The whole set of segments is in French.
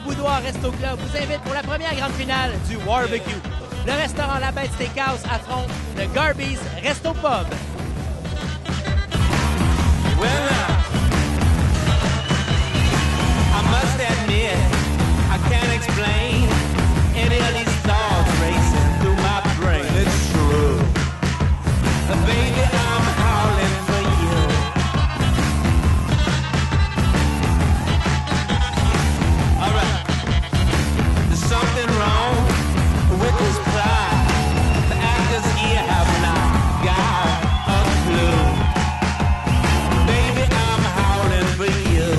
Boudoir Resto Club vous invite pour la première grande finale du Barbecue. Le restaurant La Bête Steakhouse affronte le Garby's Resto Pub. Well, I must admit, I can't explain any of these thoughts racing through my brain. It's true. Baby, I'm howling for you. All right. There's something wrong with this plot. The actors here have not got a clue. Baby, I'm howling for you.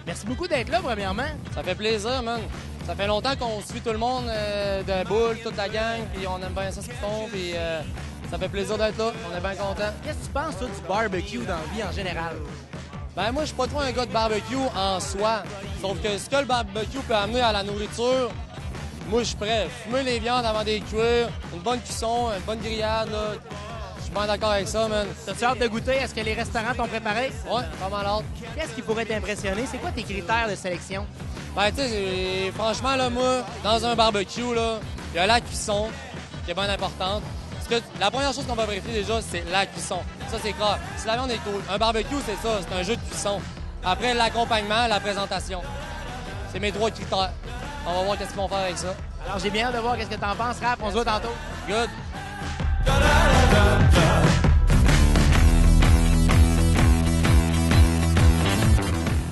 Merci beaucoup d'être là, premièrement. Ça fait plaisir, man. Ça fait longtemps qu'on suit tout le monde de boule, toute la gang, puis on aime bien ça ce qu'ils font, puis ça fait plaisir d'être là. On est bien contents. Qu'est-ce que tu penses, toi, du barbecue dans la vie en général? Ben moi, je suis pas trop un gars de barbecue en soi. Sauf que ce que le barbecue peut amener à la nourriture, moi, je suis prêt. Fumer les viandes avant de les cuire, une bonne cuisson, une bonne grillade, là. Je suis bien d'accord avec ça, man. T'as-tu hâte de goûter? Est-ce que les restaurants t'ont préparé? Ouais, pas mal hâte. Qu'est-ce qui pourrait t'impressionner? C'est quoi tes critères de sélection? Ben, tu sais, franchement, là, moi, dans un barbecue, là, il y a la cuisson, qui est bien importante. Parce que la première chose qu'on va vérifier déjà, c'est la cuisson. Ça, c'est clair. Si la viande est cool, un barbecue, c'est ça, c'est un jeu de cuisson. Après, l'accompagnement, la présentation. C'est mes 3 critères. On va voir qu'est-ce qu'ils vont faire avec ça. Alors, j'ai bien hâte de voir qu'est-ce que t'en penses, Raph. On se voit tantôt. Good.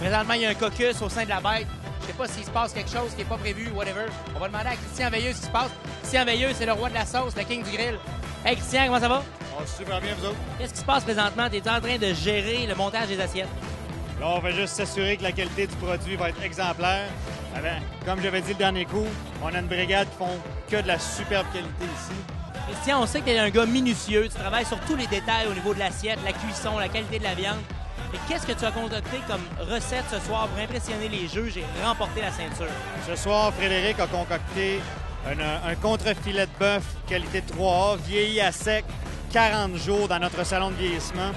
Présentement, il y a un caucus au sein de la bête. Je sais pas s'il se passe quelque chose qui n'est pas prévu, whatever. On va demander à Christian Veilleux ce qui se passe. Christian Veilleux, c'est le roi de la sauce, le king du grill. Hey, Christian, comment ça va? On se super bien, vous autres. Qu'est-ce qui se passe présentement? Tu es en train de gérer le montage des assiettes. Là, on va juste s'assurer que la qualité du produit va être exemplaire. Comme j'avais dit le dernier coup, on a une brigade qui font que de la superbe qualité ici. Christian, on sait que tu es un gars minutieux. Tu travailles sur tous les détails au niveau de l'assiette, la cuisson, la qualité de la viande. Et qu'est-ce que tu as concocté comme recette ce soir pour impressionner les juges et remporter la ceinture? Ce soir, Frédéric a concocté un contre-filet de bœuf qualité 3A, vieilli à sec, 40 jours dans notre salon de vieillissement,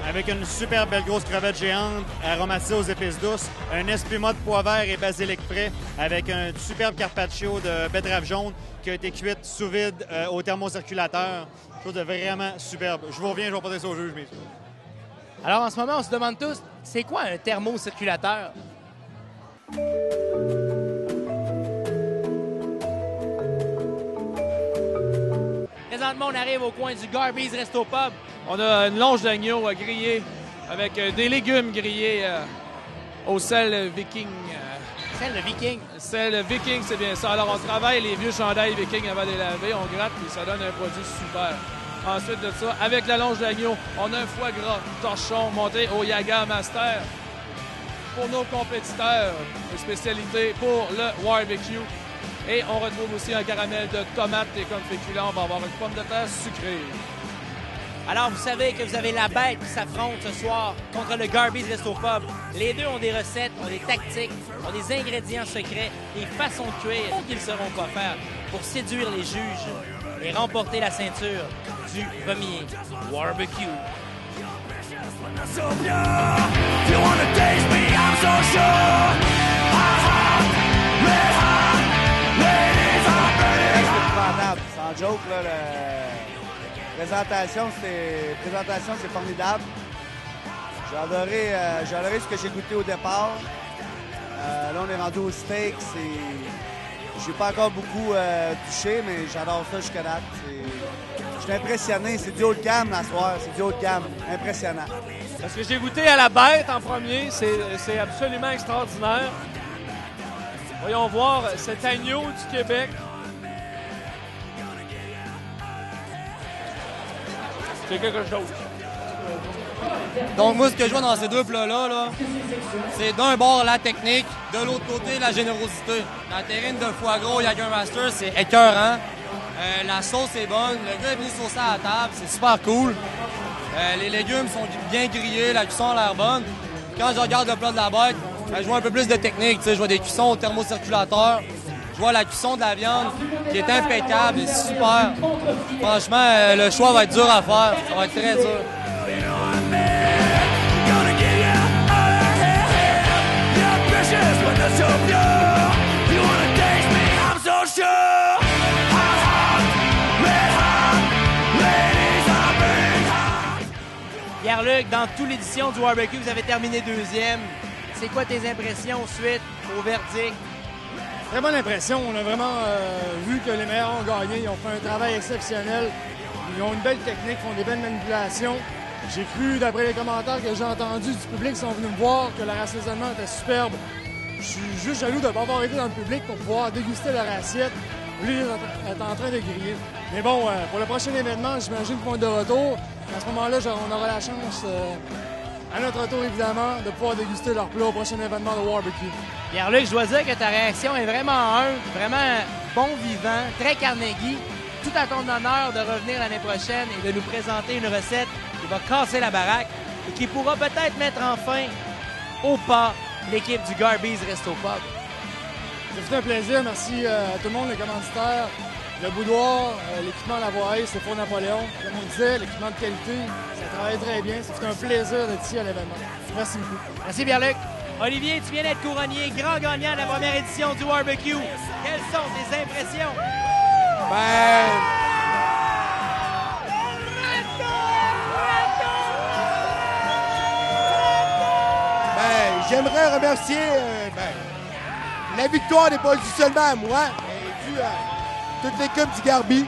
avec une super belle grosse crevette géante aromatisée aux épices douces, un espuma de pois vert et basilic frais, avec un superbe carpaccio de betterave jaune qui a été cuite sous vide au thermocirculateur. Chose de vraiment superbe. Je vous reviens, je vais porter ça au juge, messieurs. Alors, en ce moment, on se demande tous, c'est quoi un thermocirculateur? Présentement, on arrive au coin du Garby's Resto Pub. On a une longe d'agneau grillée avec des légumes grillés au sel viking. Sel de viking. Sel viking, c'est bien ça. Alors, on travaille les vieux chandails viking avant de les laver, on gratte et ça donne un produit super. Ensuite de ça, avec la longe d'agneau, on a un foie gras torchon monté au Yaga Master. Pour nos compétiteurs, une spécialité pour le barbecue. Et on retrouve aussi un caramel de tomates et comme féculent, on va avoir une pomme de terre sucrée. Alors, vous savez que vous avez la bête qui s'affronte ce soir contre le Garby's Resto Pub. Les deux ont des recettes, ont des tactiques, ont des ingrédients secrets, des façons de cuire qu'ils sauront quoi faire pour séduire les juges et remporter la ceinture du premier barbecue. Sans joke, là, la présentation, c'est formidable. J'ai adoré ce que j'ai goûté au départ. Là, on est rendu au steak. J'ai pas encore beaucoup touché, mais j'adore ça jusqu'à date. Je suis impressionné. C'est du haut de gamme, la soirée. C'est du haut de gamme. Impressionnant. Parce que j'ai goûté à la bête en premier. C'est absolument extraordinaire. Voyons voir cet agneau du Québec. C'est quelque chose. Donc moi, ce que je vois dans ces deux plats-là, c'est d'un bord la technique, de l'autre côté la générosité. La terrine de foie gras Jägermeister, c'est écœurant. La sauce est bonne, le gars est venu saucer à la table, c'est super cool. Les légumes sont bien grillés, la cuisson a l'air bonne. Quand je regarde le plat de la bête, je vois un peu plus de technique, je vois des cuissons au thermocirculateur. Je vois la cuisson de la viande qui est impeccable et super. Franchement, le choix va être dur à faire. Ça va être très dur. Pierre-Luc, dans toute l'édition du barbecue, vous avez terminé deuxième. C'est quoi tes impressions suite au verdict? Très bonne impression. On a vraiment vu que les meilleurs ont gagné. Ils ont fait un travail exceptionnel. Ils ont une belle technique, font des belles manipulations. J'ai cru, d'après les commentaires que j'ai entendus du public qui sont venus me voir, que leur assaisonnement était superbe. Je suis juste jaloux de ne pas avoir été dans le public pour pouvoir déguster leur assiette. Lui, il est en train de griller. Mais bon, pour le prochain événement, j'imagine qu'ils vont être de retour. À ce moment-là, on aura la chance, à notre tour évidemment, de pouvoir déguster leur plat au prochain événement de barbecue. Pierre-Luc, je dois dire que ta réaction est vraiment humble, vraiment bon vivant, très Carnegie. Tout à ton honneur de revenir l'année prochaine et de nous présenter une recette qui va casser la baraque et qui pourra peut-être mettre enfin au pas l'équipe du Garby's Resto Pub. C'est un plaisir. Merci à tout le monde, les commanditaires, le boudoir, l'équipement Lavoie, c'est pour Napoléon. Comme on disait, l'équipement de qualité, ça travaille très bien. C'est un plaisir d'être ici à l'événement. Merci beaucoup. Merci Pierre-Luc. Olivier, tu viens d'être couronné grand gagnant de la première édition du barbecue. Quelles sont tes impressions? J'aimerais remercier la victoire n'est pas due seulement à moi, mais due à toute l'équipe du Garby.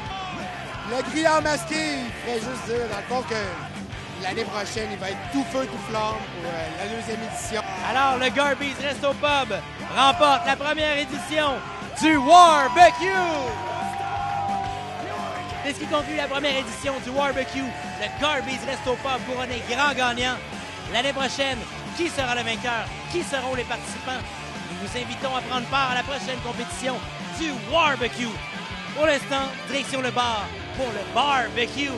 Le grillard masqué, il ferait juste dire, dans le fond, que l'année prochaine, il va être tout feu, tout flamme pour la deuxième édition. Alors, le Garby's Resto Pub remporte la première édition du barbecue. C'est ce qui conclut la première édition du barbecue. Le Garby's Resto Pub couronné grand gagnant. L'année prochaine, qui sera le vainqueur? Qui seront les participants? Nous vous invitons à prendre part à la prochaine compétition du barbecue. Pour l'instant, direction le bar pour le barbecue.